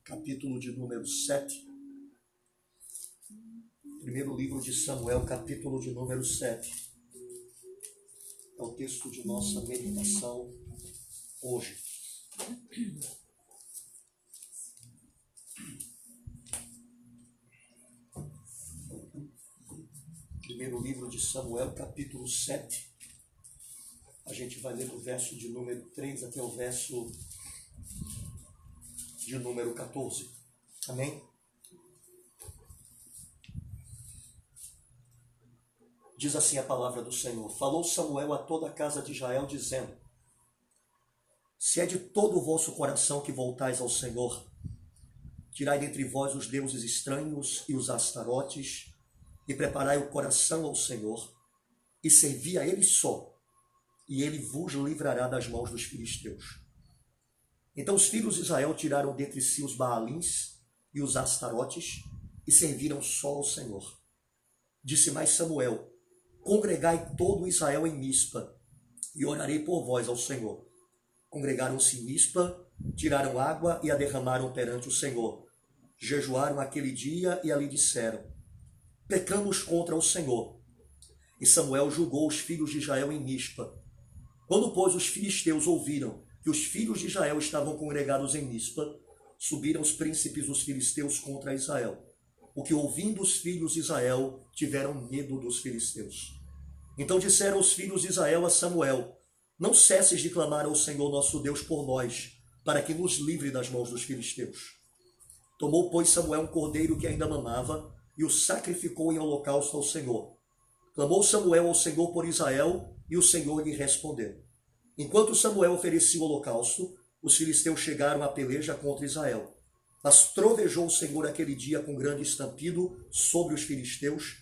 capítulo de número 7. Primeiro livro de Samuel, capítulo de número 7. É o texto de nossa meditação hoje. Primeiro livro de Samuel, capítulo 7. A gente vai ler do verso de número 3 até o verso de número 14. Amém? Diz assim a palavra do Senhor: Falou Samuel a toda a casa de Israel, dizendo: Se é de todo o vosso coração que voltais ao Senhor, tirai dentre vós os deuses estranhos e os astarotes, e preparai o coração ao Senhor, e servi a Ele só, e Ele vos livrará das mãos dos filisteus. Então os filhos de Israel tiraram dentre si os Baalins e os astarotes, e serviram só ao Senhor. Disse mais Samuel: Congregai todo Israel em Mispa, e orarei por vós ao Senhor. Congregaram-se em Mispa, tiraram água e a derramaram perante o Senhor. Jejuaram aquele dia e ali disseram: Pecamos contra o Senhor. E Samuel julgou os filhos de Israel em Mispa. Quando, pois, os filisteus ouviram que os filhos de Israel estavam congregados em Mispa, subiram os príncipes dos filisteus contra Israel. O que, ouvindo os filhos de Israel, tiveram medo dos filisteus. Então disseram os filhos de Israel a Samuel: Não cesses de clamar ao Senhor nosso Deus por nós, para que nos livre das mãos dos filisteus. Tomou, pois, Samuel um cordeiro que ainda mamava, e o sacrificou em holocausto ao Senhor. Clamou Samuel ao Senhor por Israel, e o Senhor lhe respondeu. Enquanto Samuel oferecia o holocausto, os filisteus chegaram à peleja contra Israel. Mas trovejou o Senhor aquele dia com grande estampido sobre os filisteus,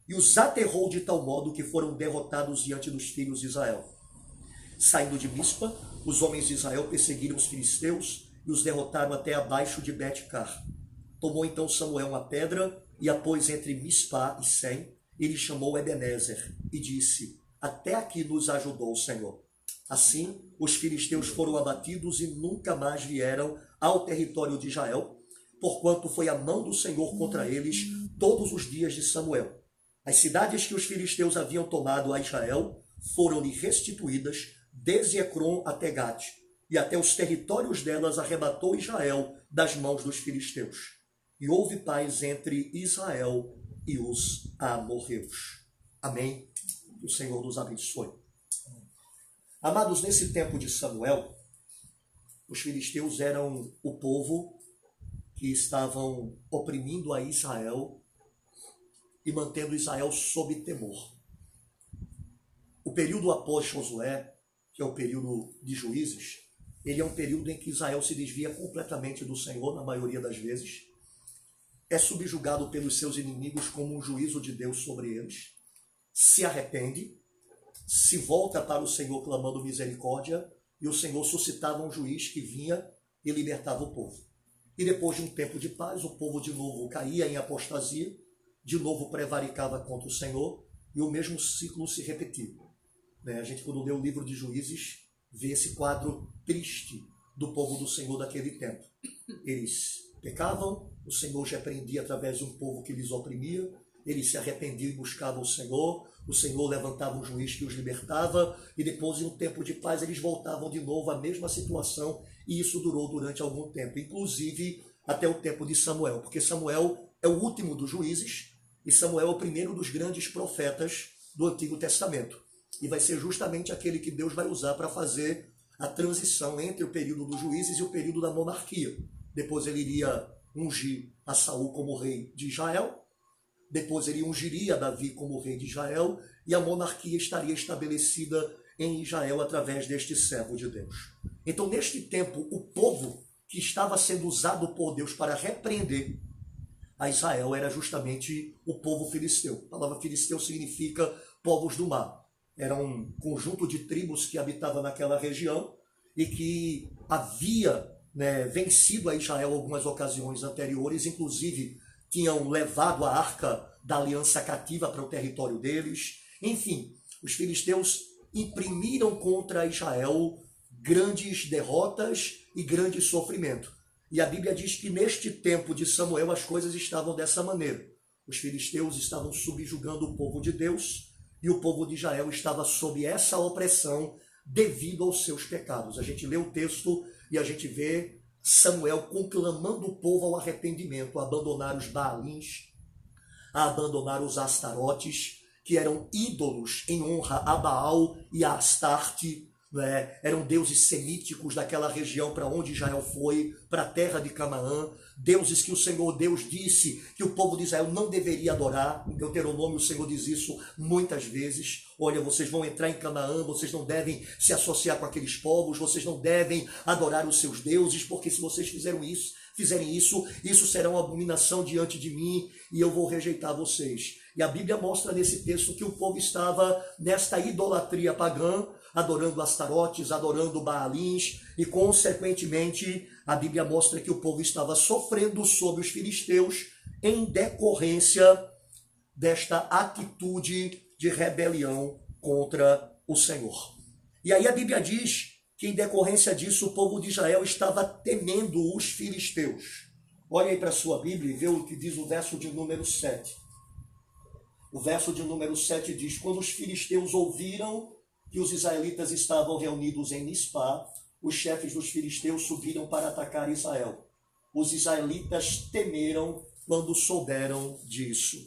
e os aterrou de tal modo que foram derrotados diante dos filhos de Israel. Saindo de Mispa, os homens de Israel perseguiram os filisteus e os derrotaram até abaixo de Bet-car. Tomou então Samuel uma pedra e a pôs entre Mispa e Sem, e lhe chamou Ebenezer, e disse: Até aqui nos ajudou o Senhor. Assim, os filisteus foram abatidos e nunca mais vieram ao território de Israel, porquanto foi a mão do Senhor contra eles todos os dias de Samuel. As cidades que os filisteus haviam tomado a Israel foram-lhe restituídas, desde Ecrom até Gate, e até os territórios delas arrebatou Israel das mãos dos filisteus. E houve paz entre Israel e os amorreus. Amém? Que o Senhor nos abençoe. Amados, nesse tempo de Samuel, os filisteus eram o povo que estavam oprimindo a Israel e mantendo Israel sob temor. O período após Josué, que é o período de juízes, ele é um período em que Israel se desvia completamente do Senhor, na maioria das vezes, é subjugado pelos seus inimigos como um juízo de Deus sobre eles, se arrepende, se volta para o Senhor clamando misericórdia, e o Senhor suscitava um juiz que vinha e libertava o povo. E depois de um tempo de paz, o povo de novo caía em apostasia, de novo prevaricava contra o Senhor, e o mesmo ciclo se repetia. A gente, quando lê o livro de Juízes, vê esse quadro triste do povo do Senhor daquele tempo. Eles pecavam, o Senhor os repreendia através de um povo que lhes oprimia, eles se arrependiam e buscavam o Senhor levantava um juiz que os libertava, e depois de um tempo de paz eles voltavam de novo à mesma situação, e isso durou durante algum tempo, inclusive até o tempo de Samuel, porque Samuel é o último dos juízes, e Samuel é o primeiro dos grandes profetas do Antigo Testamento, e vai ser justamente aquele que Deus vai usar para fazer a transição entre o período dos juízes e o período da monarquia. Depois ele iria ungir a Saul como rei de Israel, depois ele ungiria Davi como rei de Israel, e a monarquia estaria estabelecida em Israel através deste servo de Deus. Então, neste tempo, o povo que estava sendo usado por Deus para repreender a Israel era justamente o povo filisteu. A palavra filisteu significa povos do mar. Era um conjunto de tribos que habitava naquela região e que havia vencido a Israel algumas ocasiões anteriores, inclusive tinham levado a arca da aliança cativa para o território deles. Enfim, os filisteus imprimiram contra Israel grandes derrotas e grande sofrimento. E a Bíblia diz que neste tempo de Samuel as coisas estavam dessa maneira. Os filisteus estavam subjugando o povo de Deus e o povo de Israel estava sob essa opressão devido aos seus pecados. A gente lê o texto e a gente vê Samuel conclamando o povo ao arrependimento, a abandonar os Baalins, a abandonar os Astarotes, que eram ídolos em honra a Baal e a Astarte, né? Eram deuses semíticos daquela região para onde Israel foi, para a terra de Canaã, deuses que o Senhor Deus disse que o povo de Israel não deveria adorar. Em Deuteronômio o Senhor diz isso muitas vezes. Olha, vocês vão entrar em Canaã, vocês não devem se associar com aqueles povos, vocês não devem adorar os seus deuses, porque se vocês fizerem isso, isso será uma abominação diante de mim e eu vou rejeitar vocês. E a Bíblia mostra nesse texto que o povo estava nesta idolatria pagã, adorando Astarotes, adorando Baalins, e consequentemente a Bíblia mostra que o povo estava sofrendo sob os filisteus em decorrência desta atitude de rebelião contra o Senhor. E aí a Bíblia diz que em decorrência disso o povo de Israel estava temendo os filisteus. Olha aí para a sua Bíblia e vê o que diz o verso de número 7. O verso de número 7 diz: quando os filisteus ouviram que os israelitas estavam reunidos em Mispá, os chefes dos filisteus subiram para atacar Israel. Os israelitas temeram quando souberam disso.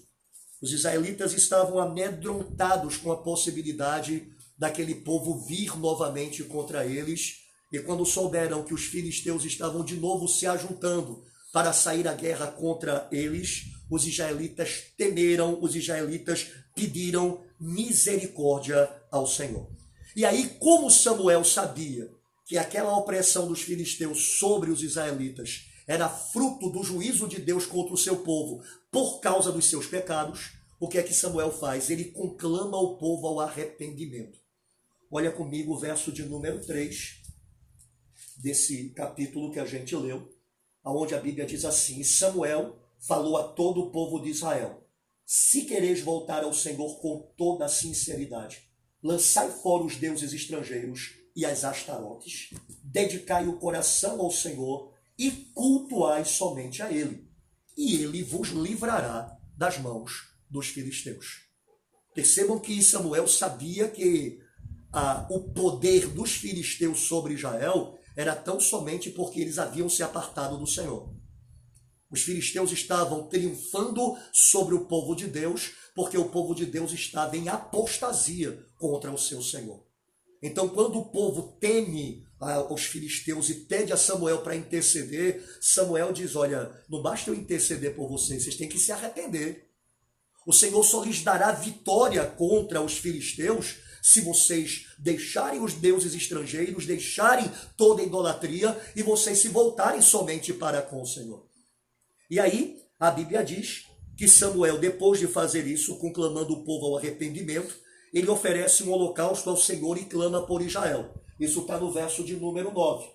Os israelitas estavam amedrontados com a possibilidade daquele povo vir novamente contra eles, e quando souberam que os filisteus estavam de novo se ajuntando para sair à guerra contra eles, os israelitas temeram, os israelitas pediram misericórdia ao Senhor. E aí, como Samuel sabia que aquela opressão dos filisteus sobre os israelitas era fruto do juízo de Deus contra o seu povo por causa dos seus pecados, o que é que Samuel faz? Ele conclama o povo ao arrependimento. Olha comigo o verso de número 3 desse capítulo que a gente leu, onde a Bíblia diz assim: e Samuel falou a todo o povo de Israel: se quereis voltar ao Senhor com toda a sinceridade, lançai fora os deuses estrangeiros e as Astarotes, dedicai o coração ao Senhor e cultuai somente a Ele, e Ele vos livrará das mãos dos filisteus. Percebam que Samuel sabia que o poder dos filisteus sobre Israel era tão somente porque eles haviam se apartado do Senhor. Os filisteus estavam triunfando sobre o povo de Deus, porque o povo de Deus estava em apostasia contra o seu Senhor. Então, quando o povo teme os filisteus e pede a Samuel para interceder, Samuel diz: olha, não basta eu interceder por vocês, vocês têm que se arrepender. O Senhor só lhes dará vitória contra os filisteus se vocês deixarem os deuses estrangeiros, deixarem toda a idolatria e vocês se voltarem somente para com o Senhor. E aí, a Bíblia diz que Samuel, depois de fazer isso, conclamando o povo ao arrependimento, ele oferece um holocausto ao Senhor e clama por Israel. Isso está no verso de número 9,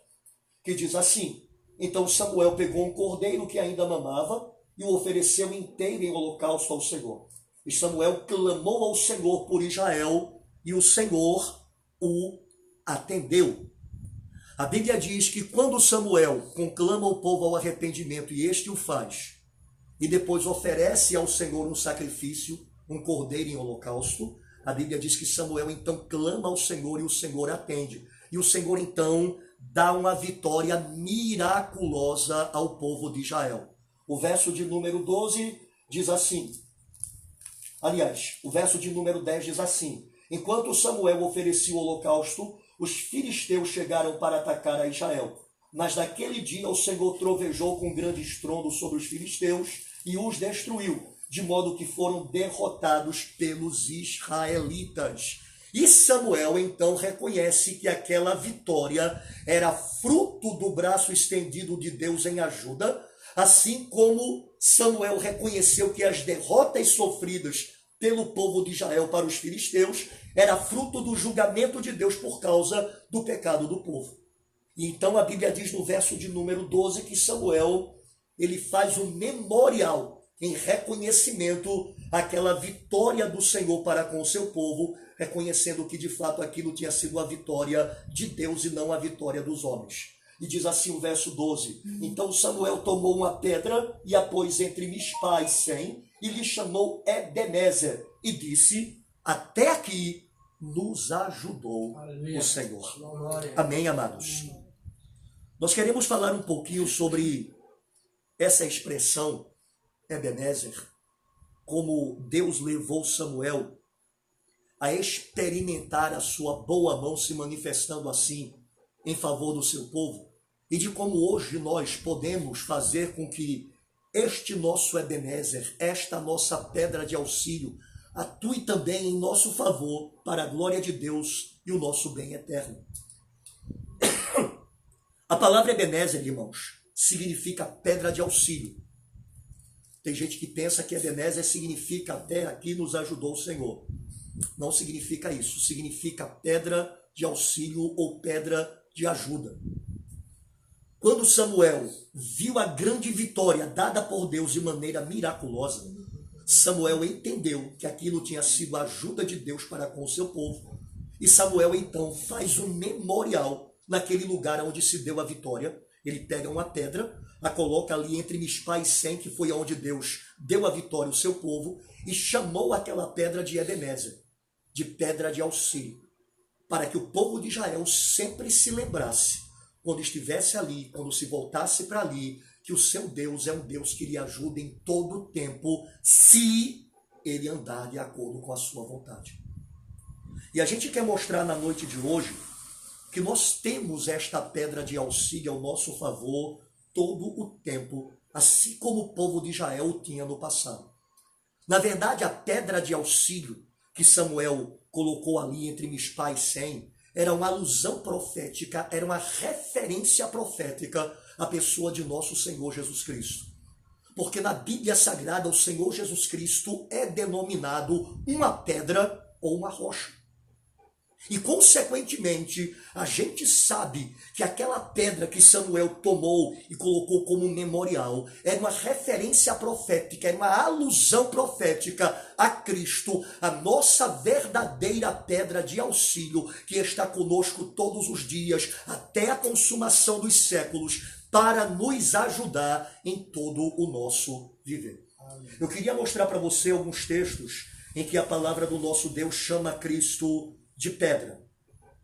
que diz assim: então Samuel pegou um cordeiro que ainda mamava e o ofereceu inteiro em holocausto ao Senhor. E Samuel clamou ao Senhor por Israel, e o Senhor o atendeu. A Bíblia diz que quando Samuel conclama o povo ao arrependimento, e este o faz, e depois oferece ao Senhor um sacrifício, um cordeiro em holocausto, a Bíblia diz que Samuel então clama ao Senhor e o Senhor atende. E o Senhor então dá uma vitória miraculosa ao povo de Israel. O verso de número 12 diz assim, aliás, o verso de número 10 diz assim: enquanto Samuel oferecia o holocausto, os filisteus chegaram para atacar a Israel. Mas naquele dia o Senhor trovejou com grande estrondo sobre os filisteus e os destruiu, de modo que foram derrotados pelos israelitas. E Samuel então reconhece que aquela vitória era fruto do braço estendido de Deus em ajuda, assim como Samuel reconheceu que as derrotas sofridas pelo povo de Israel para os filisteus era fruto do julgamento de Deus por causa do pecado do povo. E então a Bíblia diz no verso de número 12 que Samuel ele faz um memorial em reconhecimento àquela vitória do Senhor para com o seu povo, reconhecendo que de fato aquilo tinha sido a vitória de Deus e não a vitória dos homens. E diz assim o verso 12: Então Samuel tomou uma pedra e a pôs entre Mispa e Sem, e lhe chamou Ebenezer, e disse: Até aqui nos ajudou o Senhor. Amém, amados? Nós queremos falar um pouquinho sobre essa expressão, Ebenezer, como Deus levou Samuel a experimentar a sua boa mão se manifestando assim em favor do seu povo, e de como hoje nós podemos fazer com que este nosso Ebenezer, esta nossa pedra de auxílio, atue também em nosso favor para a glória de Deus e o nosso bem eterno. A palavra Ebenezer, irmãos, significa pedra de auxílio. Tem gente que pensa que Ebenezer significa até aqui nos ajudou o Senhor. Não significa isso. Significa pedra de auxílio ou pedra de ajuda. Quando Samuel viu a grande vitória dada por Deus de maneira miraculosa, Samuel entendeu que aquilo tinha sido a ajuda de Deus para com o seu povo. E Samuel então faz um memorial naquele lugar onde se deu a vitória. Ele pega uma pedra, a coloca ali entre Mispa e Sem, que foi onde Deus deu a vitória ao seu povo, e chamou aquela pedra de Ebenezer, de pedra de auxílio, para que o povo de Israel sempre se lembrasse, quando estivesse ali, quando se voltasse para ali, que o seu Deus é um Deus que lhe ajuda em todo o tempo, se ele andar de acordo com a sua vontade. E a gente quer mostrar na noite de hoje que nós temos esta pedra de auxílio ao nosso favor todo o tempo, assim como o povo de Israel o tinha no passado. Na verdade, a pedra de auxílio que Samuel colocou ali entre Mispa e Sem era uma alusão profética, era uma referência profética à pessoa de nosso Senhor Jesus Cristo. Porque na Bíblia Sagrada o Senhor Jesus Cristo é denominado uma pedra ou uma rocha. E, consequentemente, a gente sabe que aquela pedra que Samuel tomou e colocou como memorial era uma referência profética, era uma alusão profética a Cristo, a nossa verdadeira pedra de auxílio, que está conosco todos os dias, até a consumação dos séculos, para nos ajudar em todo o nosso viver. Eu queria mostrar para você alguns textos em que a palavra do nosso Deus chama Cristo de pedra.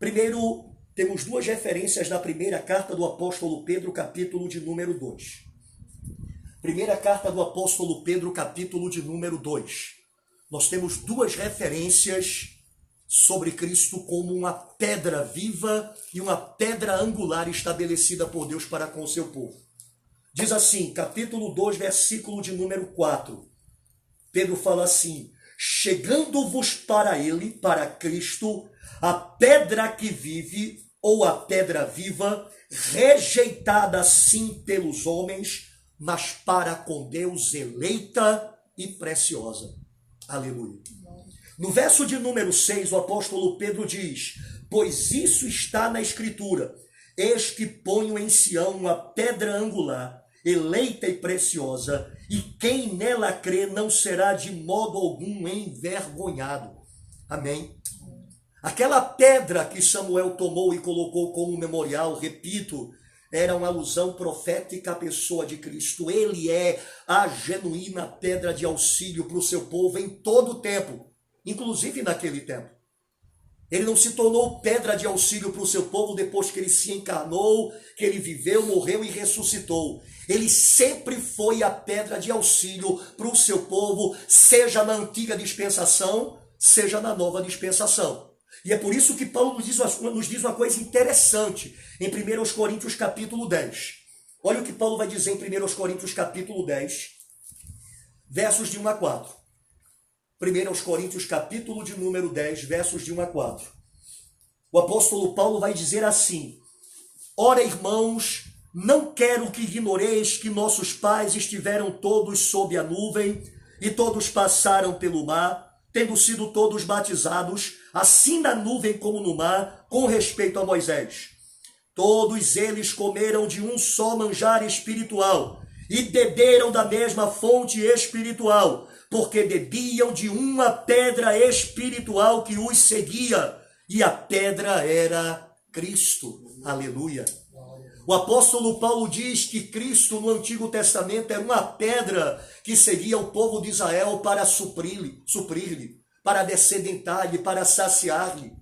Primeiro, temos duas referências na primeira carta do apóstolo Pedro, capítulo de número 2. Primeira carta do apóstolo Pedro, capítulo de número 2. Nós temos duas referências sobre Cristo como uma pedra viva e uma pedra angular estabelecida por Deus para com o seu povo. Diz assim, capítulo 2, versículo de número 4. Pedro fala assim: chegando-vos para ele, para Cristo, a pedra que vive, ou a pedra viva, rejeitada sim pelos homens, mas para com Deus eleita e preciosa. Aleluia. No verso de número 6, o apóstolo Pedro diz: pois isso está na Escritura, eis que ponho em Sião uma pedra angular, eleita e preciosa, e quem nela crê não será de modo algum envergonhado. Amém? Aquela pedra que Samuel tomou e colocou como memorial, repito, era uma alusão profética à pessoa de Cristo. Ele é a genuína pedra de auxílio para o seu povo em todo o tempo, inclusive naquele tempo. Ele não se tornou pedra de auxílio para o seu povo depois que ele se encarnou, que ele viveu, morreu e ressuscitou. Ele sempre foi a pedra de auxílio para o seu povo, seja na antiga dispensação, seja na nova dispensação. E é por isso que Paulo nos diz uma coisa interessante em 1 Coríntios capítulo 10. Olha o que Paulo vai dizer em 1 Coríntios capítulo 10, versos de 1 a 4. 1 Coríntios capítulo de número 10, versos de 1 a 4. O apóstolo Paulo vai dizer assim: ora, irmãos, não quero que ignoreis que nossos pais estiveram todos sob a nuvem e todos passaram pelo mar, tendo sido todos batizados, assim na nuvem como no mar, com respeito a Moisés. Todos eles comeram de um só manjar espiritual e beberam da mesma fonte espiritual, porque bebiam de uma pedra espiritual que os seguia, e a pedra era Cristo. Aleluia. O apóstolo Paulo diz que Cristo no Antigo Testamento era uma pedra que seguia o povo de Israel para suprir-lhe, para descedentar-lhe, para saciar-lhe.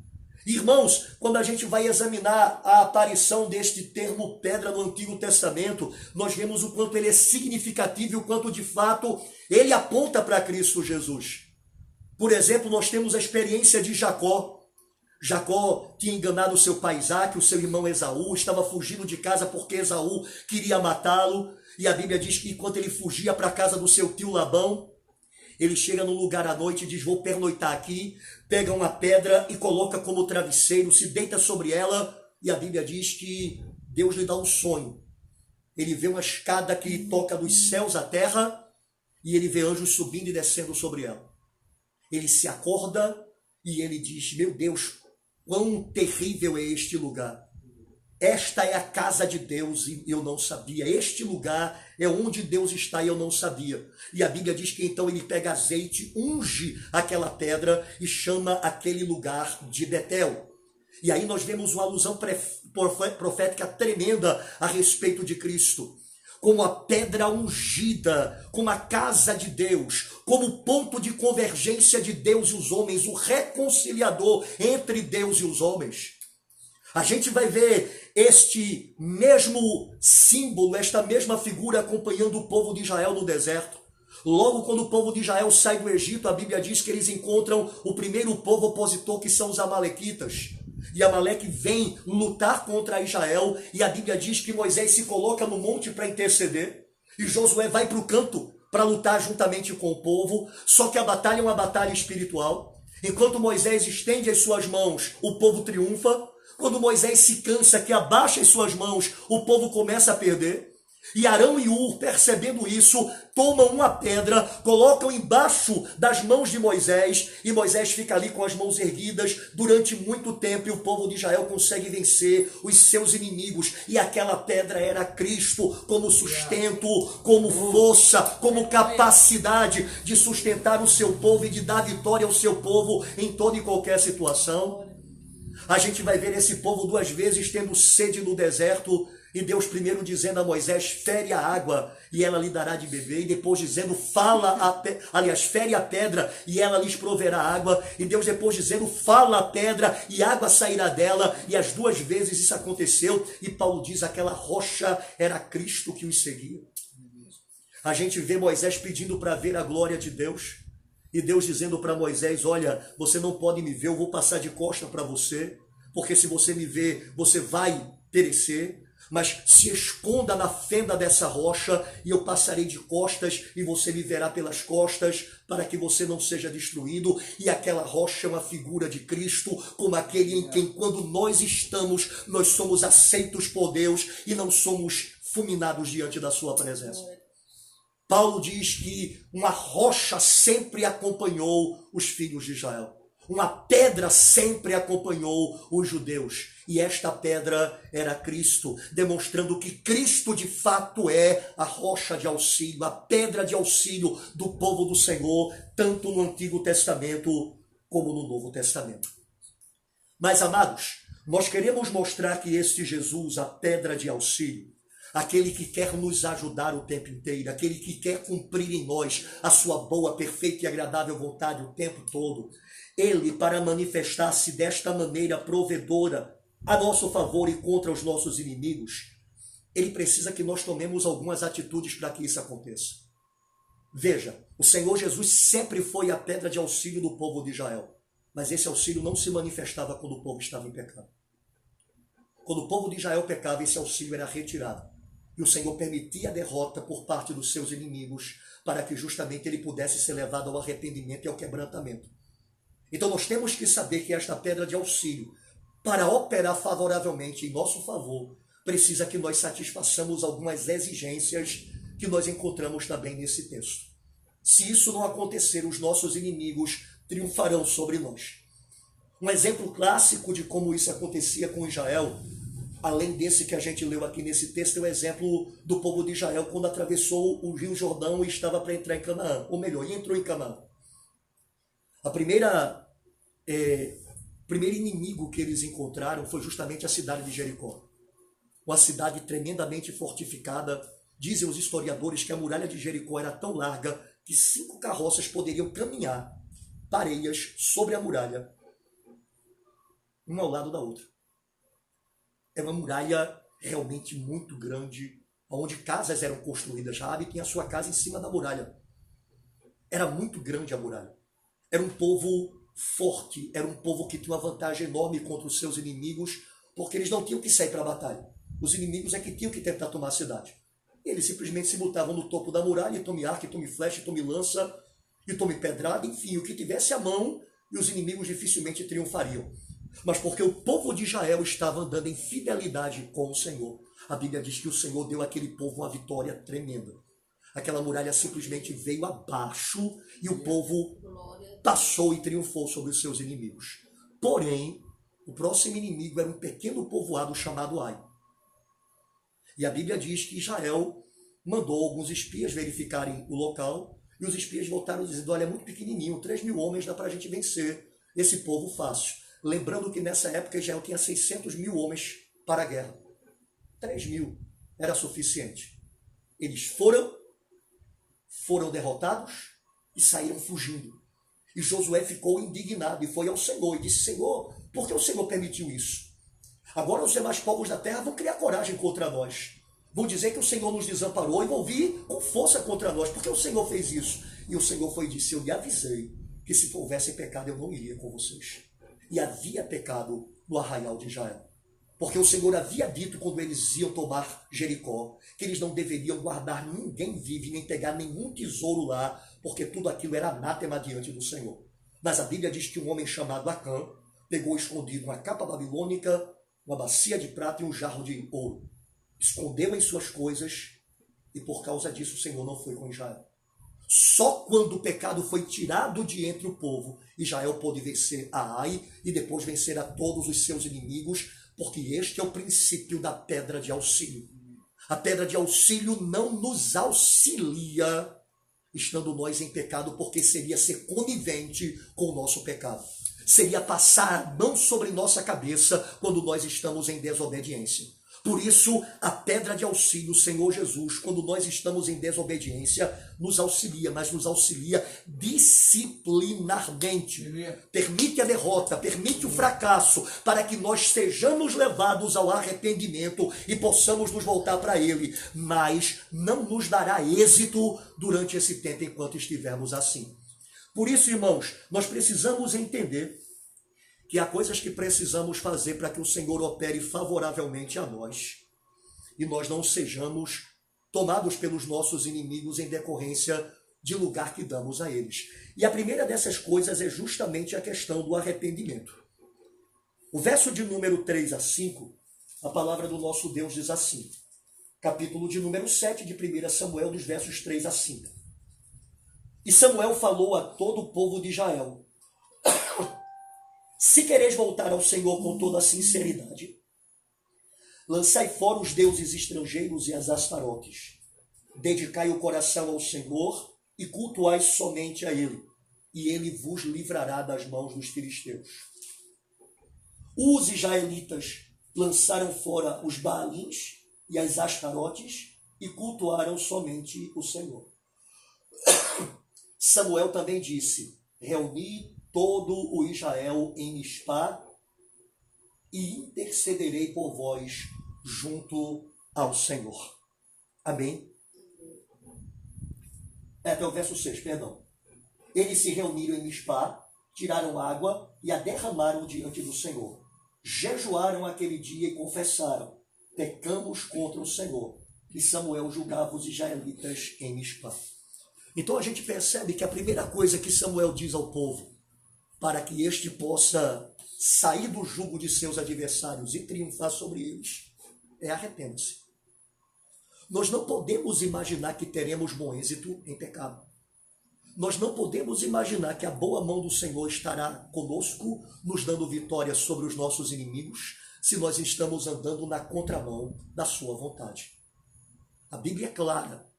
Irmãos, quando a gente vai examinar a aparição deste termo pedra no Antigo Testamento, nós vemos o quanto ele é significativo e o quanto de fato ele aponta para Cristo Jesus. Por exemplo, nós temos a experiência de Jacó. Jacó tinha enganado seu pai Isaque, o seu irmão Esaú, estava fugindo de casa porque Esaú queria matá-lo. E a Bíblia diz que enquanto ele fugia para a casa do seu tio Labão, ele chega num lugar à noite e diz, vou pernoitar aqui, pega uma pedra e coloca como travesseiro, se deita sobre ela. E a Bíblia diz que Deus lhe dá um sonho. Ele vê uma escada que toca dos céus à terra e ele vê anjos subindo e descendo sobre ela. Ele se acorda e ele diz, meu Deus, quão terrível é este lugar. Esta é a casa de Deus e eu não sabia. Este lugar é onde Deus está e eu não sabia. E a Bíblia diz que então ele pega azeite, unge aquela pedra e chama aquele lugar de Betel. E aí nós vemos uma alusão profética tremenda a respeito de Cristo. Como a pedra ungida, como a casa de Deus, como ponto de convergência de Deus e os homens, o reconciliador entre Deus e os homens. A gente vai ver este mesmo símbolo, esta mesma figura acompanhando o povo de Israel no deserto. Logo quando o povo de Israel sai do Egito, a Bíblia diz que eles encontram o primeiro povo opositor, que são os amalequitas. E Amaleque vem lutar contra Israel, e a Bíblia diz que Moisés se coloca no monte para interceder, e Josué vai para o canto para lutar juntamente com o povo, só que a batalha é uma batalha espiritual. Enquanto Moisés estende as suas mãos, o povo triunfa. Quando Moisés se cansa, que abaixa as suas mãos, o povo começa a perder. E Arão e Ur, percebendo isso, tomam uma pedra, colocam embaixo das mãos de Moisés, e Moisés fica ali com as mãos erguidas durante muito tempo, e o povo de Israel consegue vencer os seus inimigos. E aquela pedra era Cristo, como sustento, como força, como capacidade de sustentar o seu povo e de dar vitória ao seu povo em toda e qualquer situação. A gente vai ver esse povo duas vezes tendo sede no deserto, e Deus primeiro dizendo a Moisés, fere a água e ela lhe dará de beber, e depois dizendo, fere a pedra e ela lhes proverá água, e Deus depois dizendo, fala a pedra e água sairá dela, e as duas vezes isso aconteceu, e Paulo diz, aquela rocha era Cristo que os seguia. A gente vê Moisés pedindo para ver a glória de Deus, e Deus dizendo para Moisés, olha, você não pode me ver, eu vou passar de costa para você, porque se você me ver, você vai perecer. Mas se esconda na fenda dessa rocha, e eu passarei de costas, e você me verá pelas costas, para que você não seja destruído. E aquela rocha é uma figura de Cristo, como aquele em quem, quando nós estamos, nós somos aceitos por Deus, e não somos fulminados diante da sua presença. Paulo diz que uma rocha sempre acompanhou os filhos de Israel. Uma pedra sempre acompanhou os judeus. E esta pedra era Cristo, demonstrando que Cristo de fato é a rocha de auxílio, a pedra de auxílio do povo do Senhor, tanto no Antigo Testamento como no Novo Testamento. Mas, amados, nós queremos mostrar que este Jesus, a pedra de auxílio, aquele que quer nos ajudar o tempo inteiro, aquele que quer cumprir em nós a sua boa, perfeita e agradável vontade o tempo todo, ele, para manifestar-se desta maneira provedora a nosso favor e contra os nossos inimigos, ele precisa que nós tomemos algumas atitudes para que isso aconteça. Veja, o Senhor Jesus sempre foi a pedra de auxílio do povo de Israel, mas esse auxílio não se manifestava quando o povo estava em pecado. Quando o povo de Israel pecava, esse auxílio era retirado. E o Senhor permitia a derrota por parte dos seus inimigos, para que justamente ele pudesse ser levado ao arrependimento e ao quebrantamento. Então nós temos que saber que esta pedra de auxílio, para operar favoravelmente em nosso favor, precisa que nós satisfaçamos algumas exigências que nós encontramos também nesse texto. Se isso não acontecer, os nossos inimigos triunfarão sobre nós. Um exemplo clássico de como isso acontecia com Israel, além desse que a gente leu aqui nesse texto, é o exemplo do povo de Israel quando atravessou o Rio Jordão e estava para entrar em Canaã, ou melhor, entrou em Canaã. O primeiro inimigo que eles encontraram foi justamente a cidade de Jericó. uma cidade tremendamente fortificada. Dizem os historiadores que a muralha de Jericó era tão larga que 5 carroças poderiam caminhar pareias sobre a muralha, uma ao lado da outra. É uma muralha realmente muito grande, onde casas eram construídas. Raabe tinha a sua casa em cima da muralha. Era muito grande a muralha. Era um povo forte, era um povo que tinha uma vantagem enorme contra os seus inimigos, porque eles não tinham que sair para a batalha. Os inimigos é que tinham que tentar tomar a cidade. Eles simplesmente se botavam no topo da muralha e tome arco, e tome flecha, e tome lança, e tome pedrada, enfim, o que tivesse à mão, e os inimigos dificilmente triunfariam. Mas porque o povo de Israel estava andando em fidelidade com o Senhor, a Bíblia diz que o Senhor deu àquele povo uma vitória tremenda. Aquela muralha simplesmente veio abaixo e o povo passou e triunfou sobre os seus inimigos. Porém, o próximo inimigo era um pequeno povoado chamado Ai. E a Bíblia diz que Israel mandou alguns espias verificarem o local, e os espias voltaram dizendo: olha, é muito pequenininho, 3.000 homens dá para a gente vencer esse povo fácil. Lembrando que nessa época Israel tinha 600.000 homens para a guerra. 3.000 era suficiente. Eles foram derrotados e saíram fugindo. E Josué ficou indignado e foi ao Senhor e disse: Senhor, por que o Senhor permitiu isso? Agora os demais povos da terra vão criar coragem contra nós. Vão dizer que o Senhor nos desamparou e vão vir com força contra nós. Por que o Senhor fez isso? E o Senhor foi e disse: eu lhe avisei que se houvesse pecado eu não iria com vocês. E havia pecado no arraial de Israel. Porque o Senhor havia dito quando eles iam tomar Jericó, que eles não deveriam guardar ninguém vivo, nem pegar nenhum tesouro lá, porque tudo aquilo era anátema diante do Senhor. Mas a Bíblia diz que um homem chamado Acã pegou escondido uma capa babilônica, uma bacia de prata e um jarro de ouro. Escondeu em suas coisas e por causa disso o Senhor não foi com Israel. Só quando o pecado foi tirado de entre o povo, Israel pôde vencer a Ai e depois vencer a todos os seus inimigos, porque este é o princípio da pedra de auxílio. A pedra de auxílio não nos auxilia estando nós em pecado, porque seria ser conivente com o nosso pecado. Seria passar a mão sobre nossa cabeça quando nós estamos em desobediência. Por isso, a pedra de auxílio, o Senhor Jesus, quando nós estamos em desobediência, nos auxilia, mas nos auxilia disciplinarmente. Permite a derrota, permite o fracasso, para que nós sejamos levados ao arrependimento e possamos nos voltar para Ele. Mas não nos dará êxito durante esse tempo enquanto estivermos assim. Por isso, irmãos, nós precisamos entender que há coisas que precisamos fazer para que o Senhor opere favoravelmente a nós e nós não sejamos tomados pelos nossos inimigos em decorrência de lugar que damos a eles. E a primeira dessas coisas é justamente a questão do arrependimento. O verso de número 3 a 5, a palavra do nosso Deus diz assim, capítulo de número 7 de 1 Samuel, dos versos 3 a 5. E Samuel falou a todo o povo de Israel: se quereis voltar ao Senhor com toda a sinceridade, lançai fora os deuses estrangeiros e as astarotes. Dedicai o coração ao Senhor e cultuai somente a Ele, e Ele vos livrará das mãos dos filisteus. Os israelitas lançaram fora os Baalins e as astarotes e cultuaram somente o Senhor. Samuel também disse: reuni todo o Israel em Mispá e intercederei por vós junto ao Senhor. Amém? Até o verso 6, perdão. Eles se reuniram em Mispá, tiraram água e a derramaram diante do Senhor. Jejuaram aquele dia e confessaram: pecamos contra o Senhor. E Samuel julgava os israelitas em Mispá. Então a gente percebe que a primeira coisa que Samuel diz ao povo, para que este possa sair do jugo de seus adversários e triunfar sobre eles, é arrependa-se. Nós não podemos imaginar que teremos bom êxito em pecado. Nós não podemos imaginar que a boa mão do Senhor estará conosco, nos dando vitória sobre os nossos inimigos, se nós estamos andando na contramão da sua vontade. A Bíblia é clara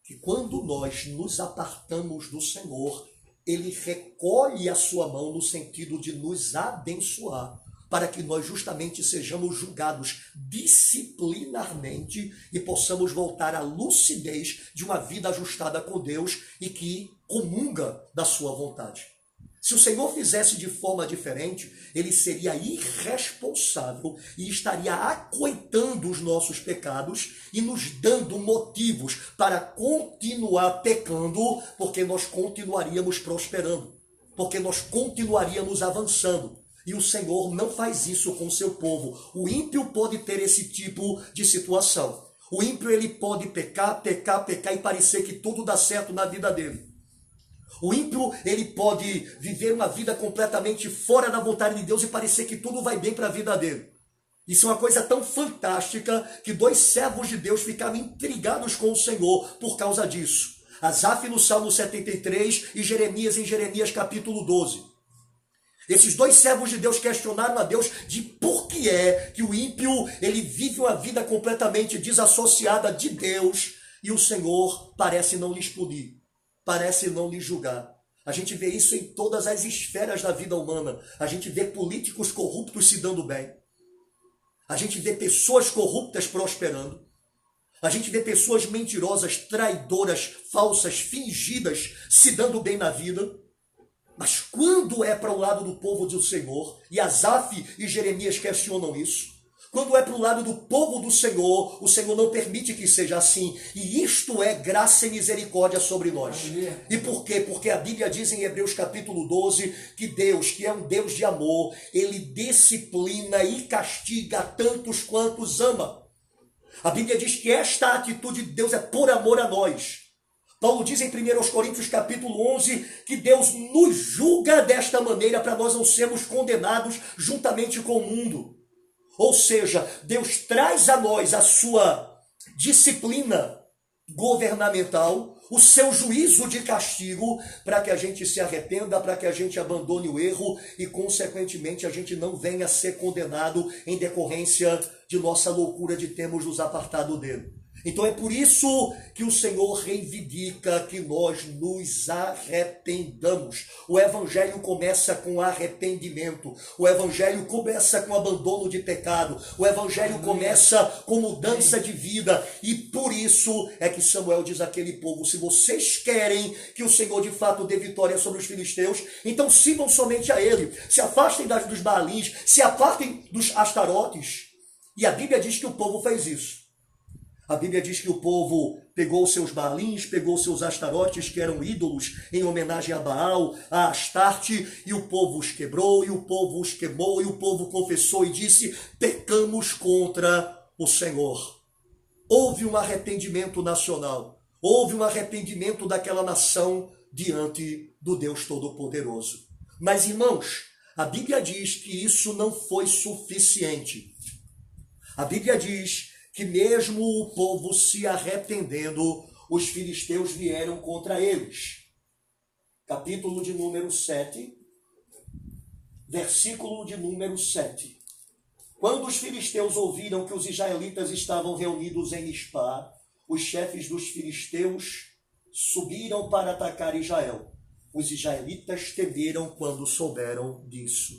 que quando nós nos apartamos do Senhor, Ele recolhe a sua mão no sentido de nos abençoar, para que nós justamente sejamos julgados disciplinarmente e possamos voltar à lucidez de uma vida ajustada com Deus e que comunga da sua vontade. Se o Senhor fizesse de forma diferente, ele seria irresponsável e estaria acoitando os nossos pecados e nos dando motivos para continuar pecando, porque nós continuaríamos prosperando, porque nós continuaríamos avançando. E o Senhor não faz isso com o seu povo. O ímpio pode ter esse tipo de situação. O ímpio ele pode pecar e parecer que tudo dá certo na vida dele. O ímpio, ele pode viver uma vida completamente fora da vontade de Deus e parecer que tudo vai bem para a vida dele. Isso é uma coisa tão fantástica que 2 servos de Deus ficaram intrigados com o Senhor por causa disso. Asaf no Salmo 73 e Jeremias em Jeremias capítulo 12. Esses 2 servos de Deus questionaram a Deus de por que é que o ímpio ele vive uma vida completamente desassociada de Deus e o Senhor parece não lhes punir. Parece não lhe julgar. A gente vê isso em todas as esferas da vida humana. A gente vê políticos corruptos se dando bem. A gente vê pessoas corruptas prosperando. A gente vê pessoas mentirosas, traidoras, falsas, fingidas, se dando bem na vida. Mas quando é para o lado do povo do Senhor, e Asaf e Jeremias questionam isso, quando é para o lado do povo do Senhor, o Senhor não permite que seja assim. E isto é graça e misericórdia sobre nós. E por quê? Porque a Bíblia diz em Hebreus capítulo 12 que Deus, que é um Deus de amor, ele disciplina e castiga tantos quantos ama. A Bíblia diz que esta atitude de Deus é por amor a nós. Paulo diz em 1 Coríntios capítulo 11 que Deus nos julga desta maneira para nós não sermos condenados juntamente com o mundo. Ou seja, Deus traz a nós a sua disciplina governamental, o seu juízo de castigo, para que a gente se arrependa, para que a gente abandone o erro e, consequentemente, a gente não venha a ser condenado em decorrência de nossa loucura de termos nos apartado dele. Então é por isso que o Senhor reivindica que nós nos arrependamos. O Evangelho começa com arrependimento. O Evangelho começa com abandono de pecado. O Evangelho começa com mudança de vida. E por isso é que Samuel diz àquele povo, se vocês querem que o Senhor de fato dê vitória sobre os filisteus, então sirvam somente a ele. Se afastem dos Baalins, se apartem dos Astarotes. E a Bíblia diz que o povo fez isso. A Bíblia diz que o povo pegou os seus Baalins, pegou os seus Astarotes, que eram ídolos em homenagem a Baal, a Astarte, e o povo os quebrou, e o povo os queimou, e o povo confessou e disse, pecamos contra o Senhor. Houve um arrependimento nacional, houve um arrependimento daquela nação diante do Deus Todo-Poderoso. Mas, irmãos, a Bíblia diz que isso não foi suficiente. A Bíblia diz que mesmo o povo se arrependendo, os filisteus vieram contra eles. Capítulo de número 7, versículo de número 7. Quando os filisteus ouviram que os israelitas estavam reunidos em Mispá, os chefes dos filisteus subiram para atacar Israel. Os israelitas temeram quando souberam disso.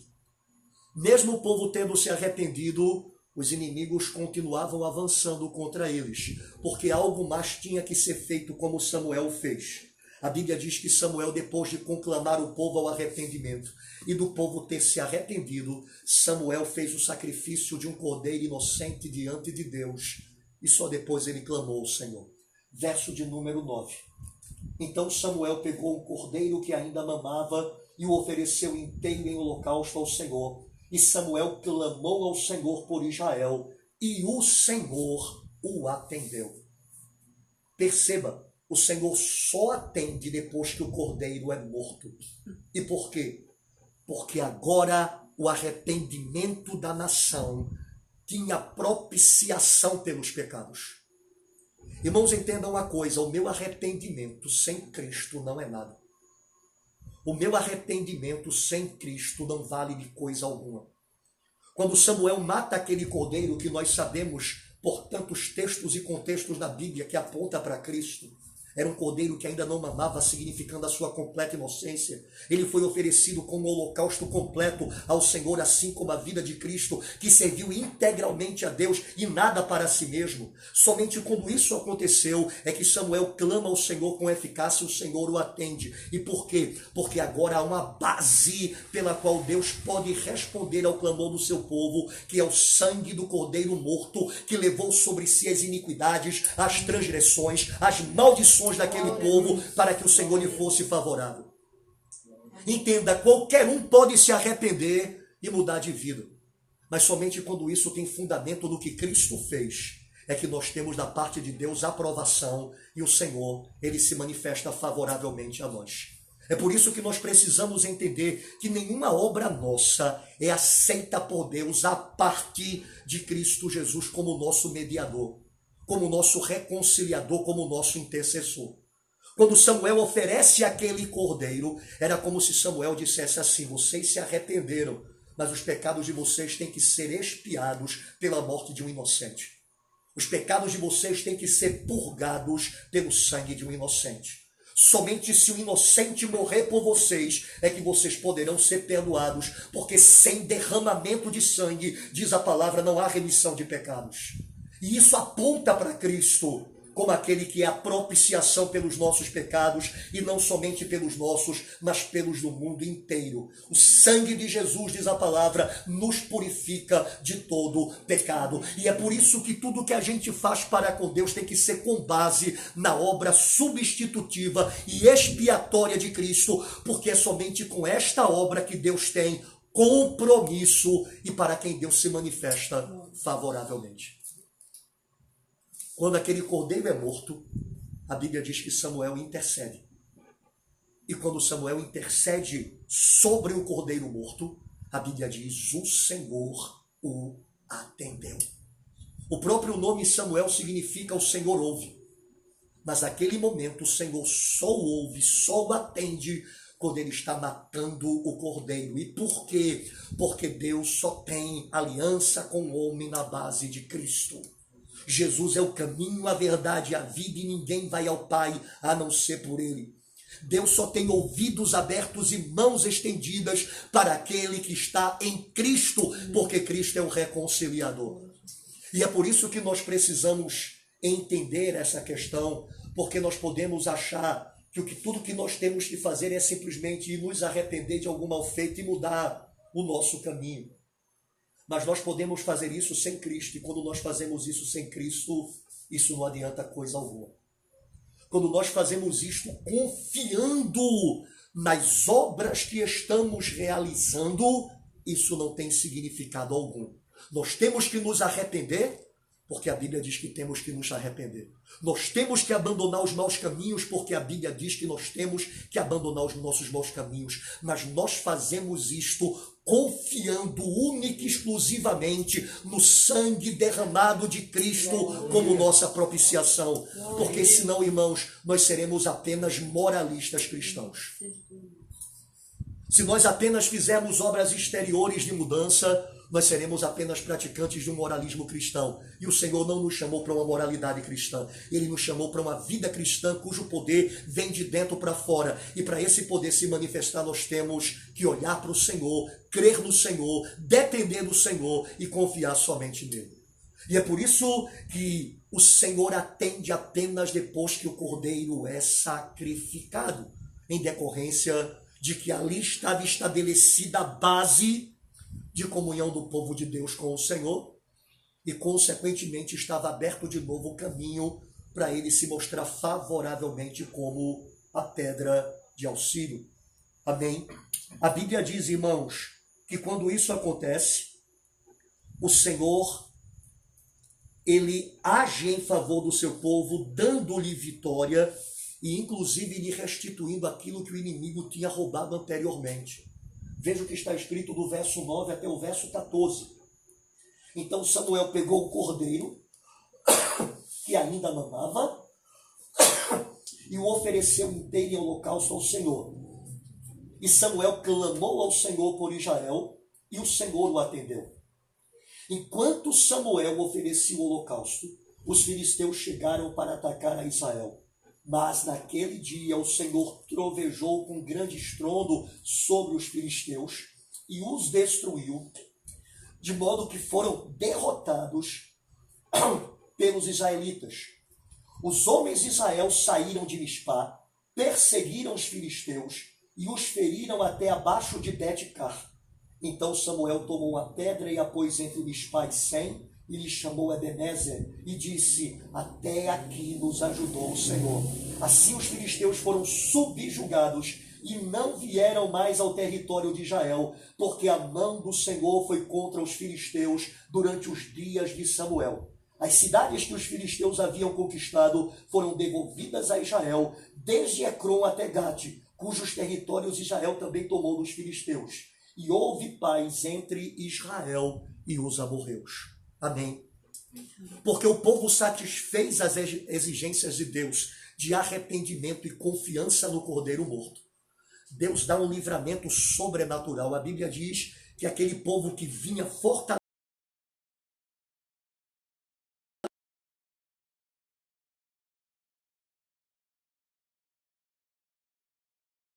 Mesmo o povo tendo se arrependido, os inimigos continuavam avançando contra eles, porque algo mais tinha que ser feito como Samuel fez. A Bíblia diz que Samuel, depois de conclamar o povo ao arrependimento e do povo ter se arrependido, Samuel fez o sacrifício de um cordeiro inocente diante de Deus e só depois ele clamou ao Senhor. Verso de número 9. Então Samuel pegou um cordeiro que ainda mamava e o ofereceu inteiro em holocausto ao Senhor. E Samuel clamou ao Senhor por Israel, e o Senhor o atendeu. Perceba, o Senhor só atende depois que o cordeiro é morto. E por quê? Porque agora o arrependimento da nação tinha propiciação pelos pecados. Irmãos, entendam uma coisa, o meu arrependimento sem Cristo não é nada. O meu arrependimento sem Cristo não vale de coisa alguma. Quando Samuel mata aquele cordeiro que nós sabemos por tantos textos e contextos da Bíblia que aponta para Cristo, Era um cordeiro que ainda não mamava, significando a sua completa inocência. Ele foi oferecido como um holocausto completo ao Senhor, assim como a vida de Cristo, que serviu integralmente a Deus e nada para si mesmo. Somente quando isso aconteceu é que Samuel clama ao Senhor com eficácia e o Senhor o atende. E por quê? Porque agora há uma base pela qual Deus pode responder ao clamor do seu povo, que é o sangue do cordeiro morto, que levou sobre si as iniquidades, as transgressões, as maldições daquele povo, para que o Senhor lhe fosse favorável. Entenda, qualquer um pode se arrepender e mudar de vida, mas somente quando isso tem fundamento no que Cristo fez, é que nós temos da parte de Deus a aprovação, e o Senhor, ele se manifesta favoravelmente a nós. É por isso que nós precisamos entender que nenhuma obra nossa é aceita por Deus a partir de Cristo Jesus como nosso mediador, como nosso reconciliador, como nosso intercessor. Quando Samuel oferece aquele cordeiro, era como se Samuel dissesse assim: vocês se arrependeram, mas os pecados de vocês têm que ser expiados pela morte de um inocente. Os pecados de vocês têm que ser purgados pelo sangue de um inocente. Somente se o inocente morrer por vocês é que vocês poderão ser perdoados, porque sem derramamento de sangue, diz a palavra, não há remissão de pecados. E isso aponta para Cristo como aquele que é a propiciação pelos nossos pecados, e não somente pelos nossos, mas pelos do mundo inteiro. O sangue de Jesus, diz a palavra, nos purifica de todo pecado. E é por isso que tudo que a gente faz para com Deus tem que ser com base na obra substitutiva e expiatória de Cristo, porque é somente com esta obra que Deus tem compromisso e para quem Deus se manifesta favoravelmente. Quando aquele cordeiro é morto, a Bíblia diz que Samuel intercede. E quando Samuel intercede sobre o cordeiro morto, a Bíblia diz: o Senhor o atendeu. O próprio nome Samuel significa o Senhor ouve. Mas naquele momento o Senhor só ouve, só o atende quando ele está matando o cordeiro. E por quê? Porque Deus só tem aliança com o homem na base de Cristo. Jesus é o caminho, a verdade e a vida, e ninguém vai ao Pai a não ser por ele. Deus só tem ouvidos abertos e mãos estendidas para aquele que está em Cristo, porque Cristo é o reconciliador. E é por isso que nós precisamos entender essa questão, porque nós podemos achar que tudo que nós temos que fazer é simplesmente nos arrepender de algum mal feito e mudar o nosso caminho. Mas nós podemos fazer isso sem Cristo, e quando nós fazemos isso sem Cristo, isso não adianta coisa alguma. Quando nós fazemos isto confiando nas obras que estamos realizando, isso não tem significado algum. Nós temos que nos arrepender, porque a Bíblia diz que temos que nos arrepender. Nós temos que abandonar os maus caminhos, porque a Bíblia diz que nós temos que abandonar os nossos maus caminhos. Mas nós fazemos isto confiando única e exclusivamente no sangue derramado de Cristo como nossa propiciação. Porque senão, irmãos, nós seremos apenas moralistas cristãos. Se nós apenas fizermos obras exteriores de mudança, nós seremos apenas praticantes de um moralismo cristão. E o Senhor não nos chamou para uma moralidade cristã. Ele nos chamou para uma vida cristã cujo poder vem de dentro para fora. E para esse poder se manifestar, nós temos que olhar para o Senhor, crer no Senhor, depender do Senhor e confiar somente nele. E é por isso que o Senhor atende apenas depois que o cordeiro é sacrificado, em decorrência de que ali estava estabelecida a base de comunhão do povo de Deus com o Senhor, e consequentemente estava aberto de novo o caminho para ele se mostrar favoravelmente como a pedra de auxílio. Amém? A Bíblia diz, irmãos, que quando isso acontece, o Senhor, ele age em favor do seu povo, dando-lhe vitória e inclusive lhe restituindo aquilo que o inimigo tinha roubado anteriormente. Veja o que está escrito do verso 9 até o verso 14. Então Samuel pegou o cordeiro, que ainda mamava, e o ofereceu inteiro em holocausto ao Senhor. E Samuel clamou ao Senhor por Israel, e o Senhor o atendeu. Enquanto Samuel oferecia o holocausto, os filisteus chegaram para atacar a Israel. Mas naquele dia o Senhor trovejou com grande estrondo sobre os filisteus e os destruiu, de modo que foram derrotados pelos israelitas. Os homens de Israel saíram de Mispá, perseguiram os filisteus e os feriram até abaixo de Bet-car. Então Samuel tomou uma pedra e a pôs entre Mispá e Sem, e lhe chamou Ebenezer, e disse: até aqui nos ajudou o Senhor. Assim os filisteus foram subjugados e não vieram mais ao território de Israel, porque a mão do Senhor foi contra os filisteus durante os dias de Samuel. As cidades que os filisteus haviam conquistado foram devolvidas a Israel, desde Ecrom até Gate, cujos territórios Israel também tomou dos filisteus. E houve paz entre Israel e os amorreus. Amém. Porque o povo satisfez as exigências de Deus de arrependimento e confiança no Cordeiro morto. Deus dá um livramento sobrenatural. A Bíblia diz que aquele povo que vinha fortalecido